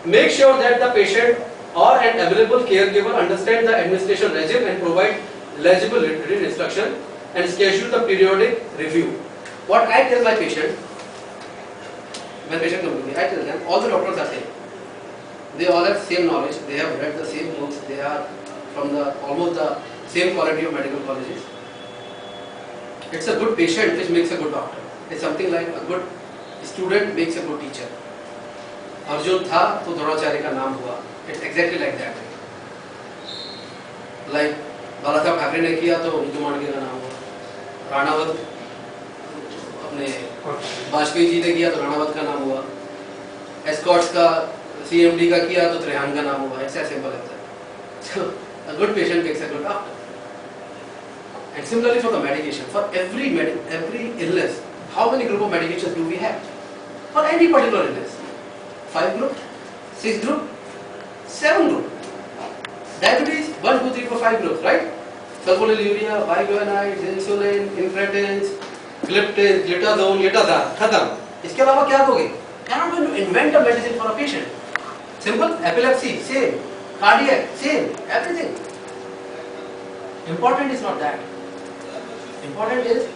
Make sure that the patient or an available caregiver understand the administration regime and provide legible written instruction and schedule the periodic review. What I tell my patient, when patient comes to me, I tell them all the doctors are same. They all have same knowledge. They have read the same books. They are from the almost the same quality of medical colleges. It's a good patient which makes a good doctor. It's something like a good student makes a good teacher. Arjun था तो द्रोणाचार्य का नाम हुआ. It's exactly like that. Like बाला साहब ठाकरे ने किया तो इंदु मांडवीय का नाम हुआ. राणावत अपने वाजपेयी जी ने किया तो राणावत का नाम हुआ. एस्कॉट्स का CMD का किया तो त्रेहान का नाम हुआ. It's as simple as that. So a good patient makes a good doctor. And similarly for the medication, for every illness, how many group of medications do we have? For any particular illness, 5 group, 6 group, 7 group. Diabetes, 1, 2, 3, 4, 5 groups, right? Sulfonylurea, biguanides, insulin, incretins, gliptins, glitazone, letazar, खत्म. इसके अलावा क्या दोगे? You are not going to invent a medicine for a patient. Simple, epilepsy, same. Cardiac, same. Everything. Important is not that. Important is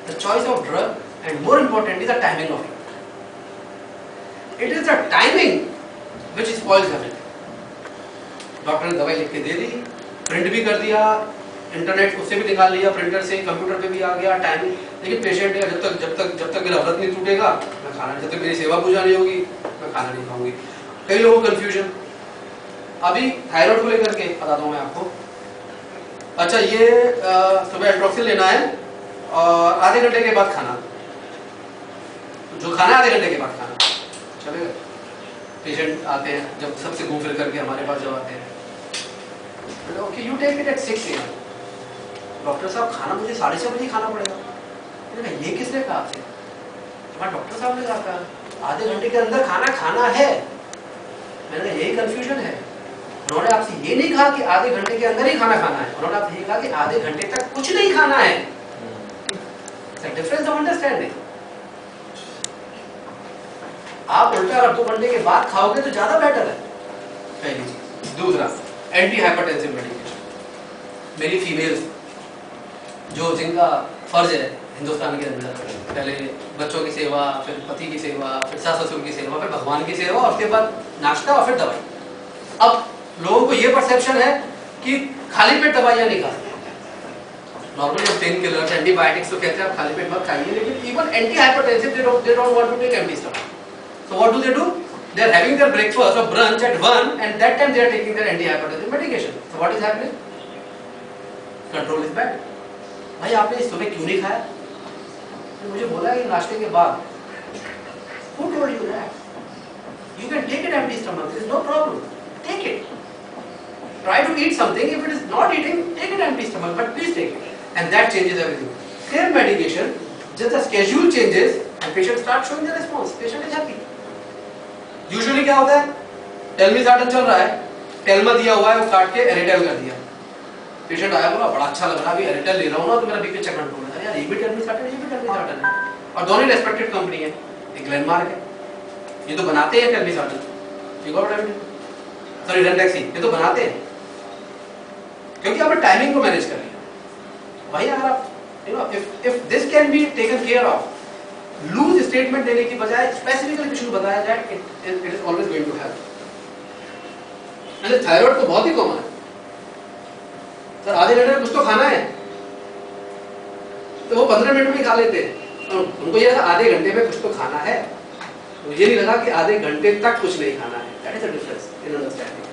the choice of drug, and more important is the timing of it. It is the timing which spoils everything. Doctor ने दवाई लिख के दे दी, print भी कर दिया, internet उससे भी निकाल लिया, प्रिंटर से, कंप्यूटर पे भी आ गया, टाइमिंग. लेकिन पेशेंट है जब तक मेरा व्रत नहीं टूटेगा, मैं खाना, जब तक मेरी सेवा पूजा नहीं होगी, मैं खाना नहीं खाऊंगी. कई लोगों को कंफ्यूजन. अभी थायराइड को लेकर के बताता हूँ मैं आपको. अच्छा, ये सुबह एल्ट्रोक्सिल लेना है और आधे घंटे के बाद खाना. जो खाना है आधे घंटे के बाद खाना चलेगा. पेशेंट आते हैं जब सबसे घूम फिर करके हमारे पास जब आते हैं, okay you take it at 6 AM. Doctor साहब खाना मुझे 6:30 बजे खाना पड़ेगा. ये किसने कहा आपसे? हमारे डॉक्टर साहब ने कहा आधे घंटे के अंदर खाना है. मैंने यही कंफ्यूजन है. उन्होंने आपसे ये नहीं कहा कि आधे घंटे के अंदर ही खाना है. उन्होंने आपसे ये कहा कि आधे घंटे तक कुछ नहीं खाना है. Difference of understanding. आप उल्टा 2 घंटे के बाद खाओगे तो ज्यादा बेटर है. पहली चीज. दूसरा, एंटी हाइपरटेंसिव मेडिकेशन. मेरी फीमेल्स जो जिनका फर्ज है हिंदुस्तान के अंदर, पहले बच्चों की सेवा, फिर पति की सेवा, फिर सास ससुर की सेवा, फिर भगवान की सेवा, और उसके बाद नाश्ता और फिर दवाई. अब लोगों को ये परसेप्शन है कि खाली पेट दवाइयाँ नहीं खा सकते. नॉर्मली पेन किलर्स, एंटीबायोटिक्स तो कहते हैं आप खाली पेट मत खाइए, लेकिन even anti hypertensive they don't want to take empty stomach. So what do? They are having their breakfast or brunch at 1, and that time they are taking their anti-hypertensive medication. So what is happening? Control is bad. भाई आपने सुबह क्यों नहीं खाया? तो मुझे बोला कि नाश्ते के बाद. Who told you that? You can take it empty stomach. There is no problem. Take it. Try to eat something. If it is not eating, take it empty stomach. But please take it, and that changes everything. Same medication, just the schedule changes, and patient starts showing the response. Patient is happy. Usually क्या होता है? Telmisartan चल रहा है, टेलमा दिया हुआ है, वो काट के एरिटेल कर दिया. पेशेंट आया, बोला बड़ा अच्छा लग रहा है, अभी एरिटेल ले रहा हूँ ना तो मेरा बीपी चेक कंट्रोल है. यार ये भी टेलमिसार्टन, ये भी टेलमिसार्टन है, और दोनों रेस्पेक्टेड कंपनी है. एक ग्लेनमार्क है, ये तो बनाते हैं टेलमिसार्टन. सॉरी रेंडेक्सी, ये तो बनाते हैं, क्योंकि आपने टाइमिंग को मैनेज कर लिया. वही अगर आप if this can be taken care of, loose statement देने की बजाय स्पेसिफिकली पेशेंट को बताया जाए, it is always going to help. Thyroid तो बहुत ही कॉमन है. सर आधे घंटे में कुछ तो खाना है, तो वो 15 मिनट में खा लेते हैं. तो उनको ये लगा आधे घंटे में कुछ तो खाना है, तो ये नहीं लगा कि आधे घंटे तक कुछ नहीं खाना है. That is the difference in understanding.